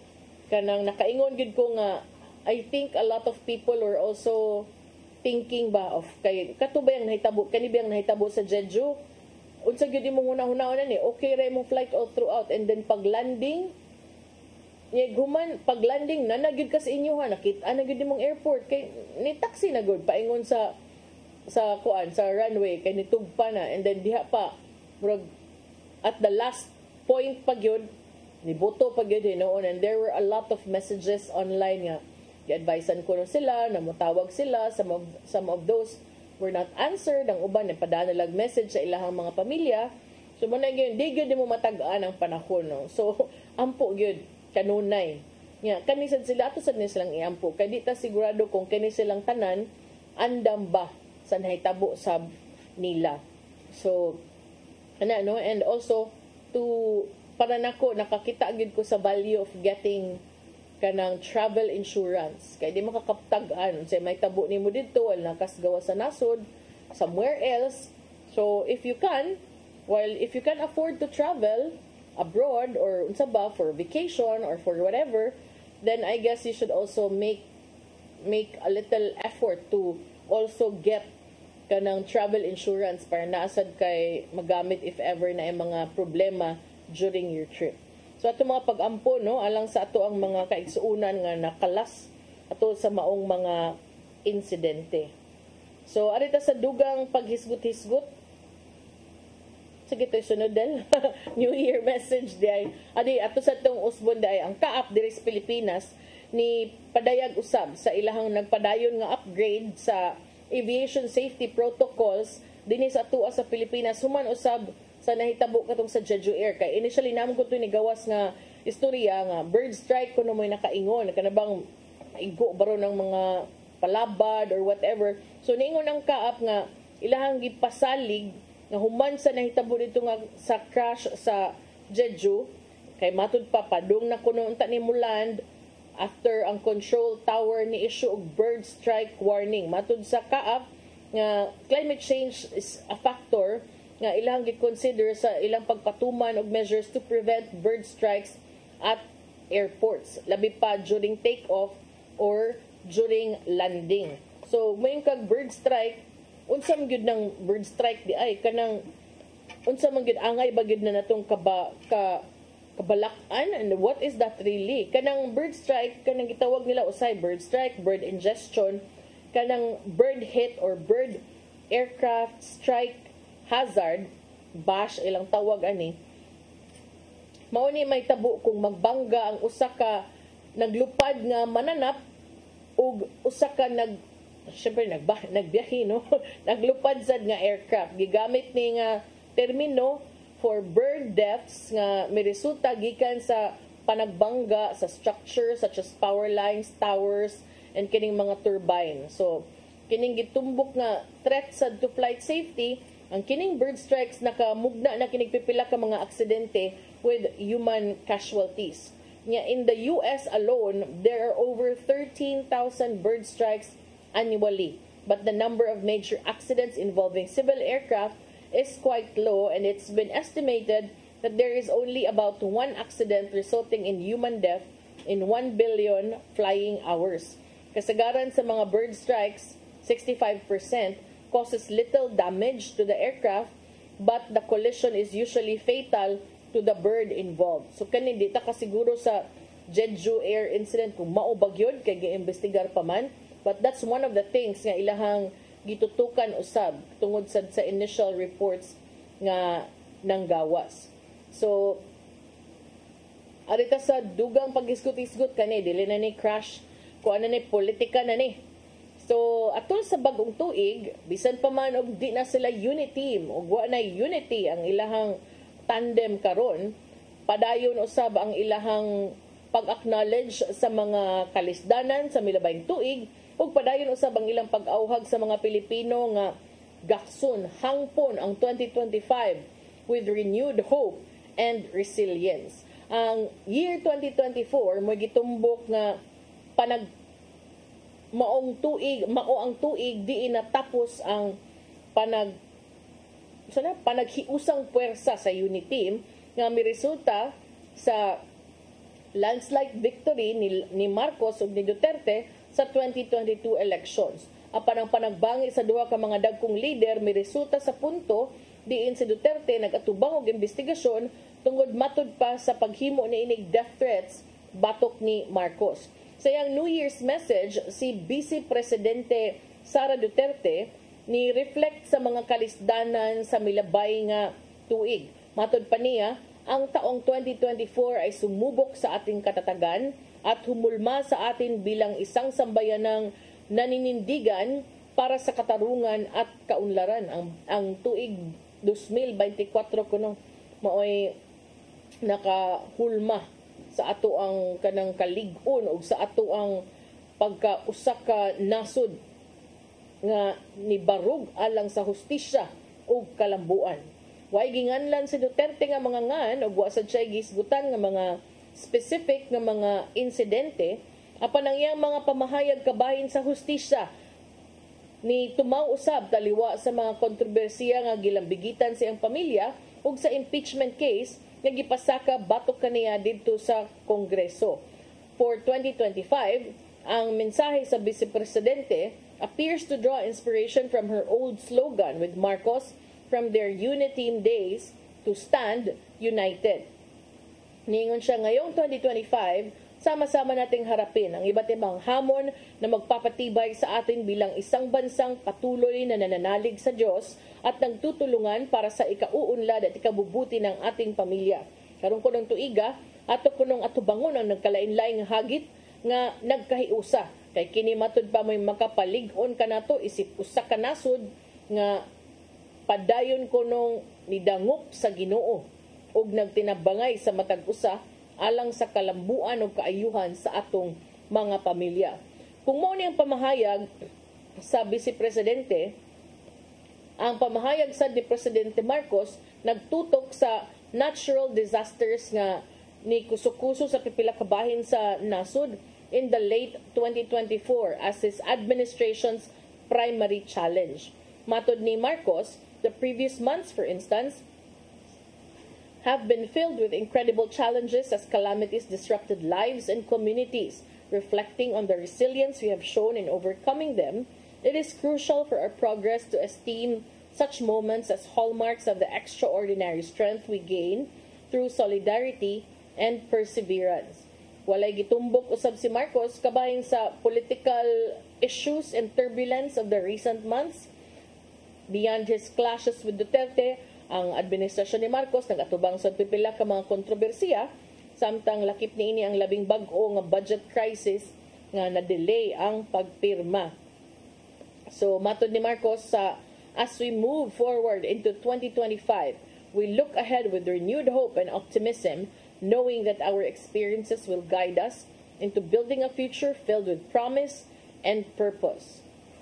kanang nakaingon gyud ko nga I think a lot of people were also thinking ba of kay kato ba yang nahitabo kani ba yang nahitabo sa Jeju, unsa gyud imong hunahuna ni okay ra imong flight all throughout, and then pag landing na nagyud ka sa inyo ha, nakita na gyud imong airport kay ni taxi na gyud paingon sa sa runway kay nitugpa na, and then diha pa murag at the last point pa gyud niboto pa gyud hinoon, and there were a lot of messages online nga gi-advisean ko na sila na motawag sila. Some of those were not answered, ang uban napadana lag message sa ilahang mga pamilya. So mo na gyud di gyud mo matag-an ang panahon, no? So ampo gyud kanunay nya kani sad sila ato sad ni silang iampo kay di ta sigurado kung kani silang tanan andam ba sa nahitabo sab nila. So ana, no? And also para nako nakakita gid ko sa value of getting kanang travel insurance kay di makakaptag-an say may tabo nimo didto wala nakas gawa sa nasod somewhere else. So if you can afford to travel abroad or unsa ba for vacation or for whatever, then I guess you should also make a little effort to also get kanang travel insurance para naasad kay magamit if ever na ay mga problema during your trip. So ato mga pag-ampo, no, alang sa ato ang mga kaigsuunan nga nakalas ato sa maong mga insidente. So arita sa dugang paghisgot-hisgot. Sige to sunod del. New Year message di ay ato sa tong usbon di ay ang kaap diri sa Pilipinas ni padayag usab sa ilahang nagpadayon nga upgrade sa aviation safety protocols dinhi sa atua sa Pilipinas human usab sa nahitabo katong sa Jeju Air. Kay initially naman ko ito ni gawas nga istorya nga bird strike kuno mo'y nakaingon kanabang igo baro ng mga palabad or whatever. So niingon ang kaap nga ilahang gipasalig nga human sa nahitabo dito nga sa crash sa Jeju kay matud pa padung na kuno unta ni Muland after ang control tower ni issue og bird strike warning. Matud sa kaap nga climate change is a factor nga ilang gi-consider sa ilang pagpatuman og measures to prevent bird strikes at airports, labi pa during take-off or during landing. So mayon kag bird strike, unsa man gyud ng bird strike di ay kanang unsa man gyud angay ba gyud na natong kabalakan, and what is that really? Kanang bird strike kanang gitawag nila usay bird strike, bird ingestion, kanang bird hit or bird aircraft strike hazard, bash ilang tawag ani. Mao ni may tabo kung magbangga ang usa ka naglupad nga mananap ug usa ka syempre nagbiyahe, no? Naglupad sad nga aircraft. Gigamit ni nga termino for bird deaths nga miresulta gikan sa panagbangga sa structure such as power lines, towers, and kining mga turbine. So kining gitumbok nga threat sad to flight safety, ang kining bird strikes nakamugna na kining pipila ka mga aksidente with human casualties. In the US alone, there are over 13,000 bird strikes annually. But the number of major accidents involving civil aircraft is quite low, and it's been estimated that there is only about one accident resulting in human death in 1 billion flying hours. Kasagaran sa mga bird strikes, 65% causes little damage to the aircraft, but the collision is usually fatal to the bird involved. So kani di ta kasiguro sa Jeju Air incident kung mao ba gyud kay giimbestigar pa man, but that's one of the things nga ilahang gitutukan usab tungod sa initial reports nga nanggawas. So arita sa dugang paghisgot-hisgot kani dili na ni crash kung ano ni politika na ni. So atol sa bagong tuig, bisan pa man og di na sila unity team og wa na unity ang ilahang tandem karon, padayon usab ang ilahang pag-acknowledge sa mga kalisdanan sa milabayng tuig ug padayon usab ang ilang pag-auhag sa mga Pilipino nga gakson hangpon ang 2025 with renewed hope and resilience. Ang year 2024 mo gitumbok nga mao ang tuig di natapos ang panaghiusang puwersa sa unity team nga miresulta sa landslide victory ni Marcos ug ni Duterte sa 2022 elections. Apan ang panagbangi sa duha ka mga dagkong leader miresulta sa punto diin si Duterte nagatubang og investigasyon tungod matud pa sa paghimo ni inig death threats batok ni Marcos. Sa iyang New Year's message, si Vice Presidente Sara Duterte ni reflect sa mga kalisdanan sa milabay nga tuig. Matod pa niya, ang taong 2024 ay sumubok sa ating katatagan at humulma sa atin bilang isang sambayanang naninindigan para sa katarungan at kaunlaran. Ang tuig 2024 kuno maoy nakahulma sa ato ang kanang kalig-on o sa ato ang pagka-usa ka nasod nga nibarug alang sa hustisya o kalambuan. Way ginganlan si Duterte nga mga ngan o wa sad siya gisgutan nga mga specific nga mga insidente apan ang iyang mga pamahayag kabahin sa hustisya ni tumaw usab taliwa sa mga kontrobersiya nga gilambigitan sa iyang pamilya ug sa impeachment case nga gipasaka batok kaniya didto sa Kongreso. For 2025, ang mensahe sa Vice Presidente appears to draw inspiration from her old slogan with Marcos from their unity days to stand united. Niingon siya ngayong 2025, sama-sama nating harapin ang iba't ibang hamon na magpapatibay sa atin bilang isang bansang patuloy na nananalig sa Diyos at nagtutulungan para sa ikauunlad at ikabubuti ng ating pamilya. Karon ko ng tuiga, ato kunong atubangon ang nagkalain-laing hagit nga nagkahiusa. Kay kini matud pa may makapalig-on ka nato isip usa ka nasod nga padayon kunong nidangop sa Ginoo ug nagtinabangay sa matag usa alang sa kalambuan o kaayuhan sa atong mga pamilya. Kung mo ni ang pamahayag sa Vice Presidente, ang pamahayag sa Presidente Marcos nagtutok sa natural disasters nga ni kusukuso sa pipila ka bahin sa nasod in the late 2024 as his administration's primary challenge. Matod ni Marcos, the previous months, for instance, have been filled with incredible challenges as calamities disrupted lives and communities. Reflecting on the resilience we have shown in overcoming them, it is crucial for our progress to esteem such moments as hallmarks of the extraordinary strength we gain through solidarity and perseverance. Walay gitumbok usab si Marcos kabahin sa political issues and turbulence of the recent months. Beyond his clashes with Duterte, ang administrasyon ni Marcos nagatubang sa pipila ka mga kontrobersiya, samtang lakip niini ang labing bag-o nga budget crisis nga na-delay ang pagpirma. So matod ni Marcos sa as we move forward into 2025, we look ahead with renewed hope and optimism, knowing that our experiences will guide us into building a future filled with promise and purpose.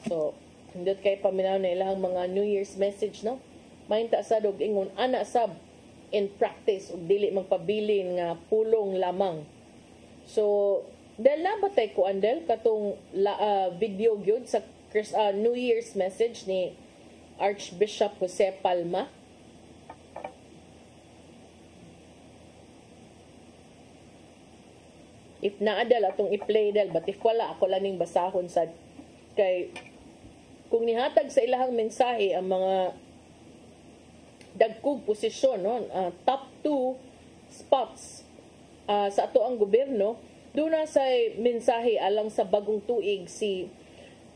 So, hindot kay paminaw na ilang mga New Year's message, no? Mahinta sad og ingon ana sab in practice ug dili magpabilin nga pulong lamang. So, dahil nabatay ko andel katong video gyud sa New Year's message ni Archbishop Jose Palma. If naadal atong i-play dal, but if wala, ako laning basahon sad. Kay, kung nihatag sa ilahang mensahe ang mga dagkog posisyon, no? Top 2 spots sa ato ang gobyerno, doon na sa mensahe alang sa bagong tuig si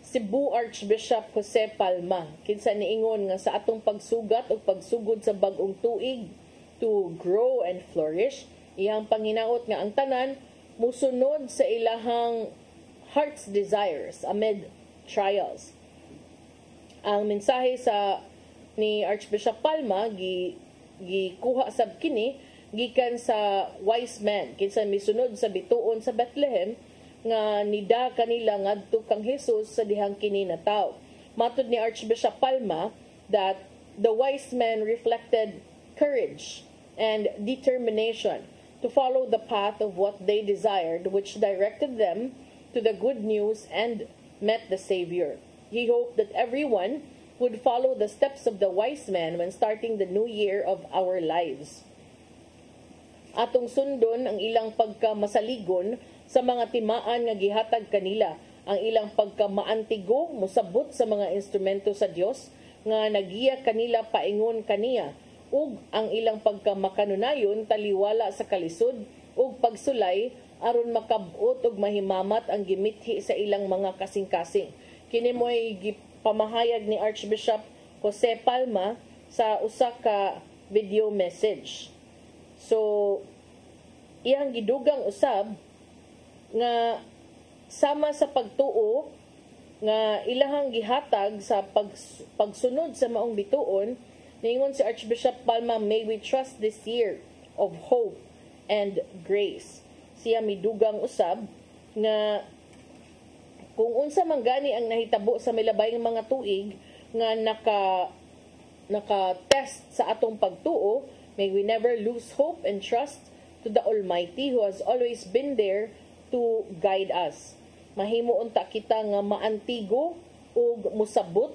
Cebu Archbishop Jose Palma. Kinsa niingon nga sa atong pagsugat o pagsugod sa bagong tuig to grow and flourish, iyang panginaot nga ang tanan musunod sa ilahang heart's desires amid trials. Ang mensahe sa ni Archbishop Palma gikuha sab kini gikan sa wise man kinsa misunod sa bituon sa Bethlehem nga nida kanila ngadto kang Jesus sa dihang kini nataw. Matud ni Archbishop Palma that the wise men reflected courage and determination to follow the path of what they desired, which directed them to the good news and met the Savior. He hoped that everyone would follow the steps of the wise man when starting the new year of our lives. Atong sundon ang ilang pagkamasaligon sa mga timaan nga gihatag kanila, ang ilang pagkamaantigo musabot sa mga instrumento sa Dios nga nagiya kanila paingon kaniya, ug ang ilang pagkamakanunayon taliwala sa kalisod ug pagsulay aron makabot og mahimamat ang gimithi sa ilang mga kasing-kasing. Kini mo'y pamahayag ni Archbishop Jose Palma sa usa ka video message. So, iyang gidugang usab nga sama sa pagtuo nga ilahang gihatag sa pagsunod sa maong bituon, niingon si Archbishop Palma, may we trust this year of hope and grace. Siya midugang usab nga kung unsa man gani ang nahitabo sa milabayng mga tuig nga naka-test sa atong pagtuo, may we never lose hope and trust to the Almighty who has always been there to guide us. Mahimo unta kita nga maantigo ug musabot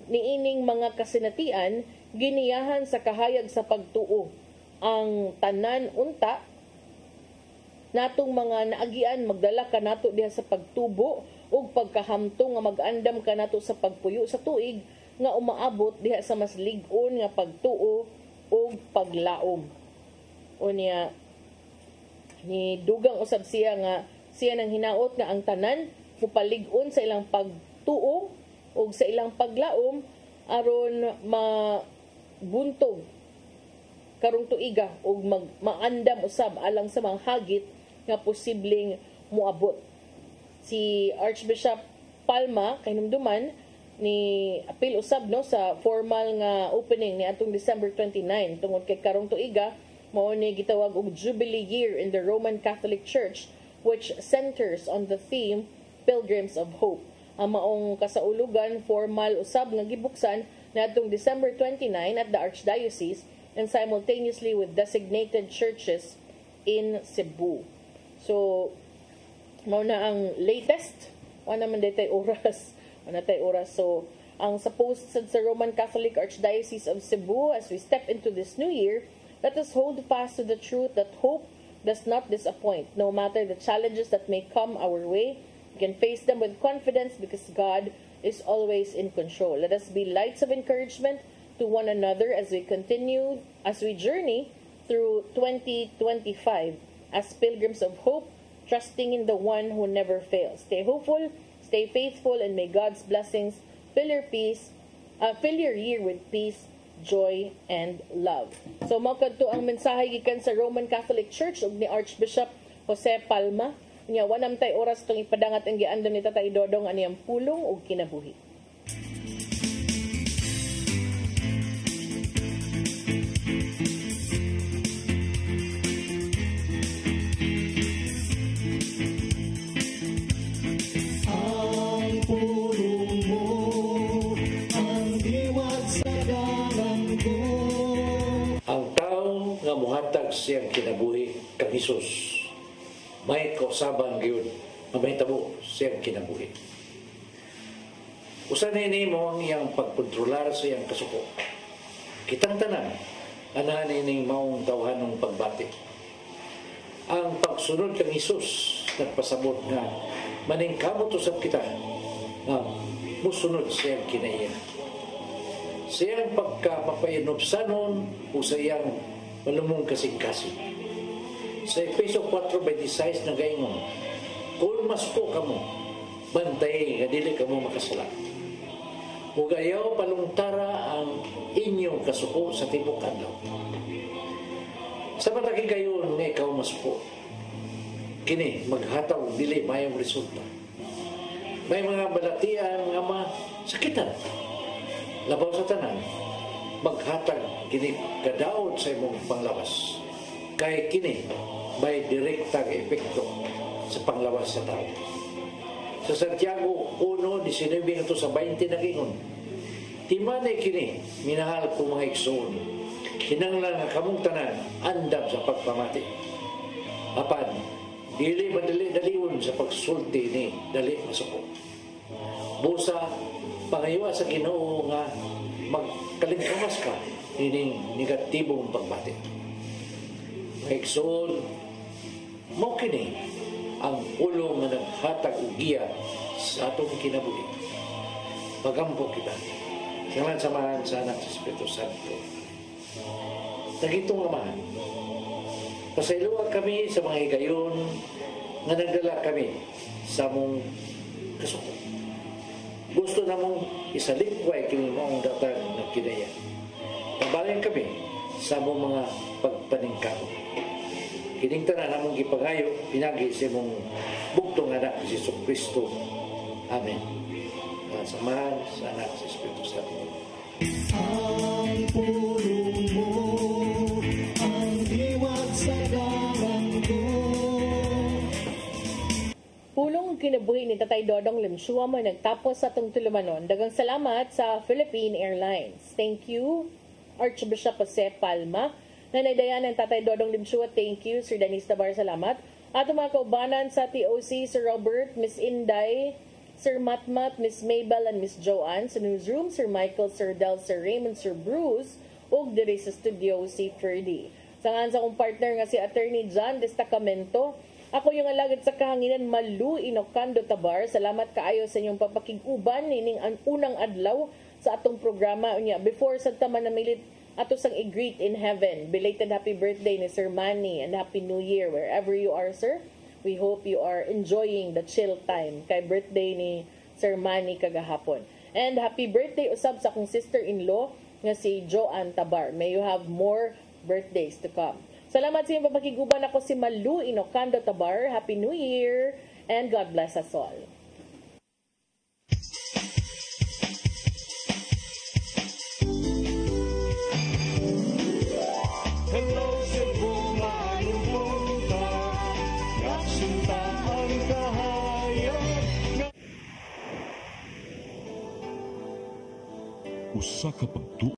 niining mga kasinatian giniyahan sa kahayag sa pagtuo. Ang tanan unta natong mga naagian magdala kanato diha sa pagtubo ug pagkahamtong nga mag-andam kanato sa pagpuyo sa tuig nga umaabot diha sa mas lig-on nga pagtuo ug paglaom. Unya ni dugang usab siya nga siya nang hinaot nga ang tanan mupalig-on sa ilang pagtuo ug sa ilang paglaom aron mabuntog karong tuiga ug maandam usab alang sa mga hagit nga posibleng muabot. Si Archbishop Palma kahinumduman ni apil usab no sa formal nga opening ni atong December 29 tungod kay karong tuiga mao ni gitawag og Jubilee Year in the Roman Catholic Church, which centers on the theme Pilgrims of Hope. Ang maong kasaulugan formal usab nga gibuksan niadtong December 29 at the Archdiocese and simultaneously with designated churches in Cebu. So mao na ang latest. Wala man tay oras. So ang sa post sa Roman Catholic Archdiocese of Cebu, as we step into this new year, let us hold fast to the truth that hope does not disappoint. No matter the challenges that may come our way, we can face them with confidence because God is always in control. Let us be lights of encouragement to one another as we journey through 2025 as pilgrims of hope, trusting in the one who never fails. Stay hopeful, stay faithful, and may God's blessings fill your year with peace, joy, and love. So makadto ang mensahe gikan sa Roman Catholic Church ug ni Archbishop Jose Palma. Nya wanam tay oras tong ipadangat ang giandam ni Tatay Dodong aniyang pulong ug kinabuhi. Muhatag siyang kinabuhi kang Hesus. May kausaban gyud, mahitabo siyang kinabuhi. Usa nini mo ang iyang pagkontrolar sa iyang kasuko. Kitang tanan, ana nining maong tawhanong pagbati. Ang pagsunod kang Hesus nagpasabot nga maningkamot usab kita nga musunod siyang kinaiya. Siyang pagkapapainobsanon o sa iyang malumong kasing-kasing. Sa Efeso 4:26 na gaingon, kung masko kamo, bantay nga dili kamo makasala. Ug ayaw palungtara ang inyong kasuko sa tibok adlaw. Sa matagi kayo nga ikaw masuko, kini maghataw dili mayong resulta. May mga balatian nga masakitan. Labaw sa tanan, maghatag kini kadaot sa imong panglawas. Kay kini may direktang epekto sa panglawas sa tao. Sa Santiago 1:19 sa 20 nagingon, timanay kini, minahal ko mga igsoon, kinanglan nga kamong tanan andam sa pagpamati. Apan, dili madali-daliwon sa pagsulti ni dali masuko. Busa, pangayowa sa Ginoo nga magkalingkamas ka ining negatibong pagbati. Maigsoon, mo kini ang ulo nga naghatag og giya sa atong kinabuhi. Pagampo kita. Kailangan samahan sa anak sa Espiritu Santo. Nagitong amahan. Pasayloan kami sa mga higayon nga nagdala kami sa mong kasuko. gusto na mong isalikway kini maong datang nagkinaya. Tabayan kami sa among mga pagpaningkamot. Kining tanan namong gipangayo pinagi sa imong bugtong anak si Kristo. Amen. Samahan sa anak si Espiritu Santo. Ang pulong mo, ang diwat sa dalang ko. Pulong kinabuhi ni Tatay Dodong Limshua mo nagtapos sa itong tulumanon. Dagang salamat sa Philippine Airlines. Thank you, Archbishop Jose Palma. Nanaydayan ng Tatay Dodong Limshua. Thank you, Sir Dennis Tabar. Salamat. At mga kaubanan sa TOC, Sir Robert, Miss Inday, Sir Matmat, Miss Mabel, and Miss Joanne. Sa newsroom, Sir Michael, Sir Del, Sir Raymond, Sir Bruce, ug diri sa studio, si Ferdy. Sangan sa akong partner nga si Attorney John Destacamento. Ako yung alagad sa kahanginan, Malu Inocando Tabar. Salamat kaayo sa inyong papakiguban nining ang unang adlaw sa atong programa. Unya, before sa taman na milit ato sang i-greet in heaven. Belated happy birthday ni Sir Manny and Happy New Year wherever you are, sir. We hope you are enjoying the chill time kay birthday ni Sir Manny kagahapon. And happy birthday usab sa akong sister-in-law nga si Joanne Tabar. May you have more birthdays to come. Salamat sa inyong papakiguban. Ako si Malu Inocando Tabar. Happy New Year and God bless us all. Hello Cebu, maayong punta, kaksunta ang kahayag. Usa ka pagtuo